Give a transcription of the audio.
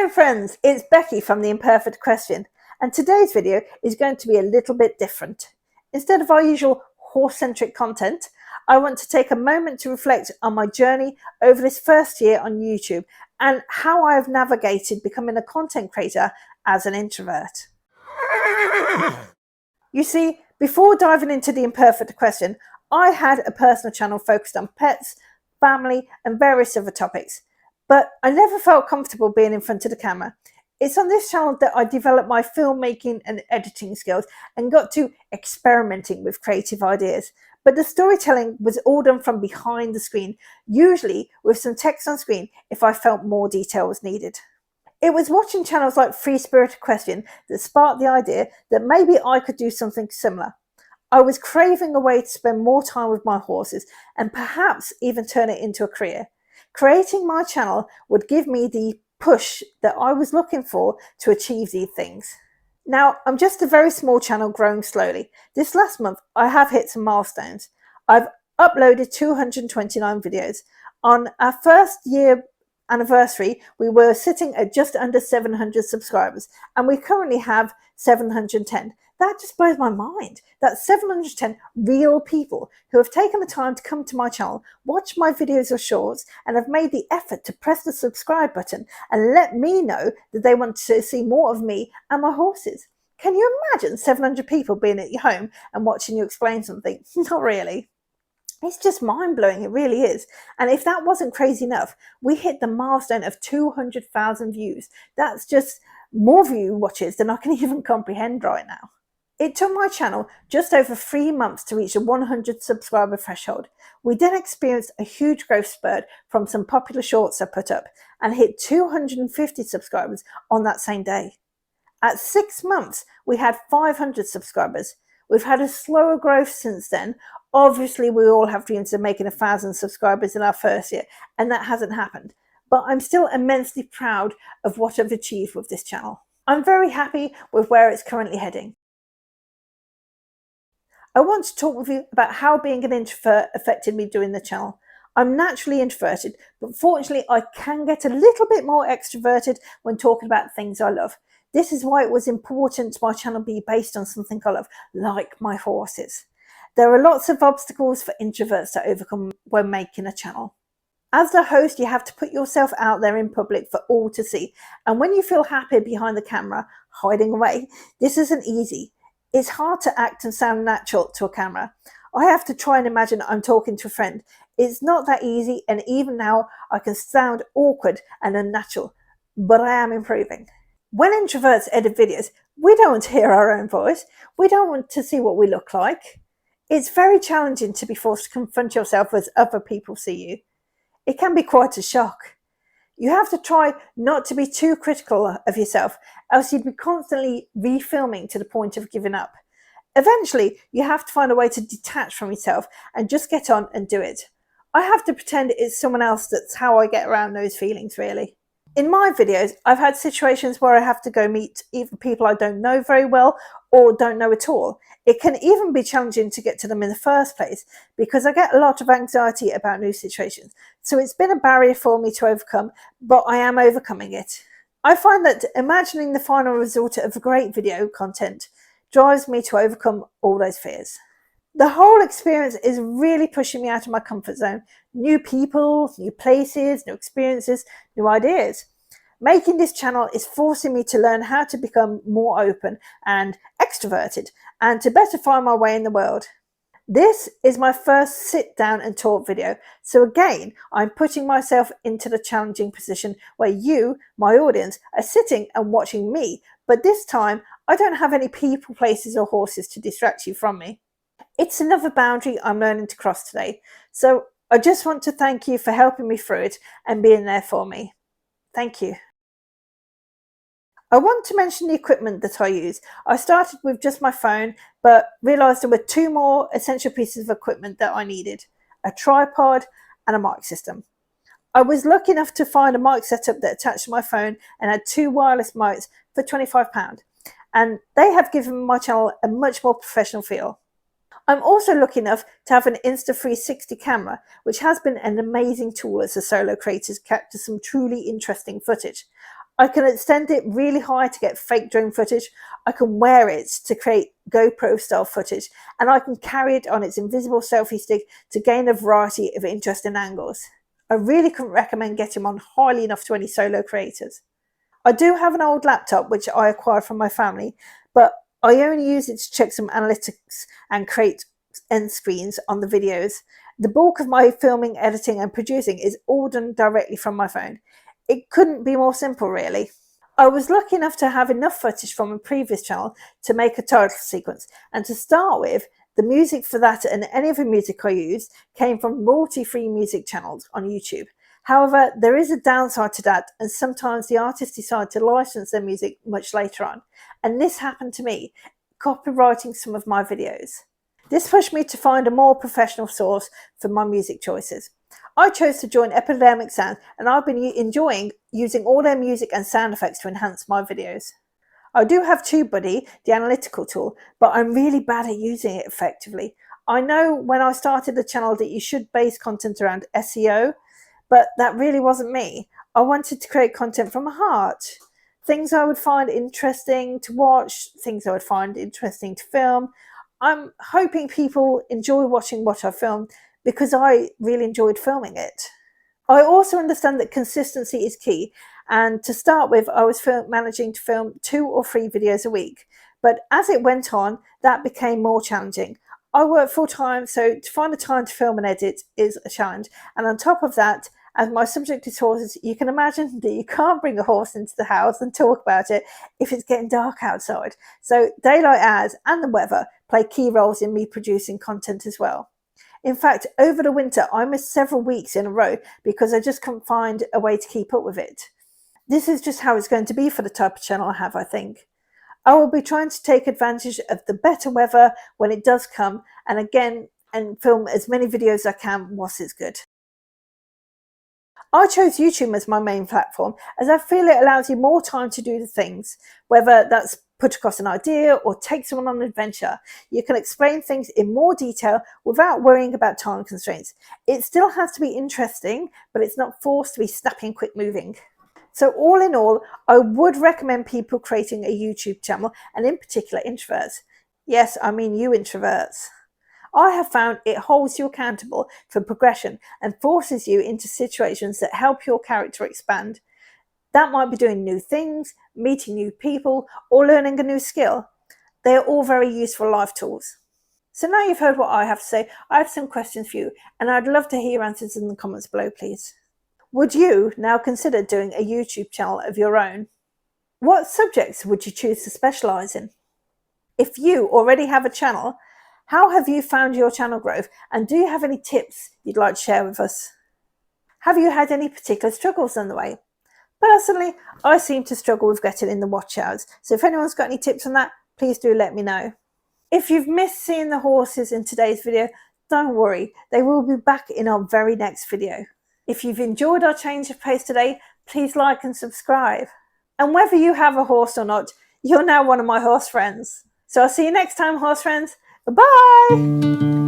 Hello friends, it's Becky from The Imperfect Equestrian, and today's video is going to be a little bit different. Instead of our usual horse-centric content, I want to take a moment to reflect on my journey over this first year on YouTube and how I have navigated becoming a content creator as an introvert. You see, before diving into The Imperfect Equestrian, I had a personal channel focused on pets, family and various other topics. But I never felt comfortable being in front of the camera. It's on this channel that I developed my filmmaking and editing skills and got to experimenting with creative ideas. But the storytelling was all done from behind the screen, usually with some text on screen if I felt more detail was needed. It was watching channels like Free Spirit Equestrian that sparked the idea that maybe I could do something similar. I was craving a way to spend more time with my horses and perhaps even turn it into a career. Creating my channel would give me the push that I was looking for to achieve these things. Now, I'm just a very small channel growing slowly. This last month, I have hit some milestones. I've uploaded 229 videos. On our first year anniversary, we were sitting at just under 700 subscribers, and we currently have 710. That just blows my mind. That's 710 real people who have taken the time to come to my channel, watch my videos or shorts, and have made the effort to press the subscribe button and let me know that they want to see more of me and my horses. Can you imagine 700 people being at your home and watching you explain something? Not really. It's just mind-blowing, it really is. And if that wasn't crazy enough, we hit the milestone of 200,000 views. That's just more view watches than I can even comprehend right now. It took my channel just over 3 months to reach the 100 subscriber threshold. We then experienced a huge growth spurt from some popular shorts I put up and hit 250 subscribers on that same day. At 6 months, we had 500 subscribers. We've had a slower growth since then. Obviously, we all have dreams of making 1,000 subscribers in our first year, and that hasn't happened. But I'm still immensely proud of what I've achieved with this channel. I'm very happy with where it's currently heading. I want to talk with you about how being an introvert affected me doing the channel. I'm naturally introverted, but fortunately I can get a little bit more extroverted when talking about things I love. This is why it was important my channel be based on something I love, like my horses. There are lots of obstacles for introverts to overcome when making a channel. As the host, you have to put yourself out there in public for all to see. And when you feel happy behind the camera, hiding away, this isn't easy. It's hard to act and sound natural to a camera. I have to try and imagine I'm talking to a friend. It's not that easy, and even now I can sound awkward and unnatural, but I am improving. When introverts edit videos, we don't want to hear our own voice. We don't want to see what we look like. It's very challenging to be forced to confront yourself as other people see you. It can be quite a shock. You have to try not to be too critical of yourself, else you'd be constantly refilming to the point of giving up. Eventually, you have to find a way to detach from yourself and just get on and do it. I have to pretend it's someone else. That's how I get around those feelings, really. In my videos, I've had situations where I have to go meet either people I don't know very well or don't know at all. It can even be challenging to get to them in the first place because I get a lot of anxiety about new situations. So it's been a barrier for me to overcome, but I am overcoming it. I find that imagining the final result of a great video content drives me to overcome all those fears. The whole experience is really pushing me out of my comfort zone. New people, new places, new experiences, new ideas. Making this channel is forcing me to learn how to become more open and extroverted and to better find my way in the world. This is my first sit down and talk video. So again, I'm putting myself into the challenging position where you, my audience, are sitting and watching me. But this time, I don't have any people, places or horses to distract you from me. It's another boundary I'm learning to cross today. So I just want to thank you for helping me through it and being there for me. Thank you. I want to mention the equipment that I use. I started with just my phone, but realised there were 2 more essential pieces of equipment that I needed: a tripod and a mic system. I was lucky enough to find a mic setup that attached to my phone and had 2 wireless mics for £25. And they have given my channel a much more professional feel. I'm also lucky enough to have an Insta360 camera, which has been an amazing tool as a solo creator to capture some truly interesting footage. I can extend it really high to get fake drone footage. I can wear it to create GoPro style footage, and I can carry it on its invisible selfie stick to gain a variety of interesting angles. I really couldn't recommend getting one highly enough to any solo creators. I do have an old laptop which I acquired from my family, but I only use it to check some analytics and create end screens on the videos. The bulk of my filming, editing and producing is all done directly from my phone. It couldn't be more simple, really. I was lucky enough to have enough footage from a previous channel to make a title sequence, and to start with, the music for that and any other music I used came from royalty-free music channels on YouTube. However, there is a downside to that, and sometimes the artists decide to license their music much later on. And this happened to me, copywriting some of my videos. This pushed me to find a more professional source for my music choices. I chose to join Epidemic Sound, and I've been enjoying using all their music and sound effects to enhance my videos. I do have TubeBuddy, the analytical tool, but I'm really bad at using it effectively. I know when I started the channel that you should base content around SEO, but that really wasn't me. I wanted to create content from my heart. Things I would find interesting to watch, things I would find interesting to film. I'm hoping people enjoy watching what I film because I really enjoyed filming it. I also understand that consistency is key, and to start with, I was managing to film 2 or 3 videos a week. But as it went on, that became more challenging. I work full time, so to find the time to film and edit is a challenge. And on top of that, as my subject is horses, you can imagine that you can't bring a horse into the house and talk about it if it's getting dark outside. So daylight hours and the weather play key roles in me producing content as well. In fact, over the winter, I missed several weeks in a row because I just couldn't find a way to keep up with it. This is just how it's going to be for the type of channel I have, I think. I will be trying to take advantage of the better weather when it does come, and film as many videos as I can whilst it's good. I chose YouTube as my main platform as I feel it allows you more time to do the things, whether that's put across an idea or take someone on an adventure. You can explain things in more detail without worrying about time constraints. It still has to be interesting, but it's not forced to be snappy and quick moving. So all in all, I would recommend people creating a YouTube channel, and in particular introverts. Yes, I mean you introverts. I have found it holds you accountable for progression and forces you into situations that help your character expand. That might be doing new things, meeting new people, or learning a new skill. They are all very useful life tools. So now you've heard what I have to say, I have some questions for you, and I'd love to hear your answers in the comments below, please. Would you now consider doing a YouTube channel of your own? What subjects would you choose to specialise in? If you already have a channel, how have you found your channel growth, and do you have any tips you'd like to share with us? Have you had any particular struggles on the way? Personally, I seem to struggle with getting in the watch hours, so if anyone's got any tips on that, please do let me know. If you've missed seeing the horses in today's video, don't worry, they will be back in our very next video. If you've enjoyed our change of pace today, please like and subscribe. And whether you have a horse or not, you're now one of my horse friends. So I'll see you next time, horse friends. Bye!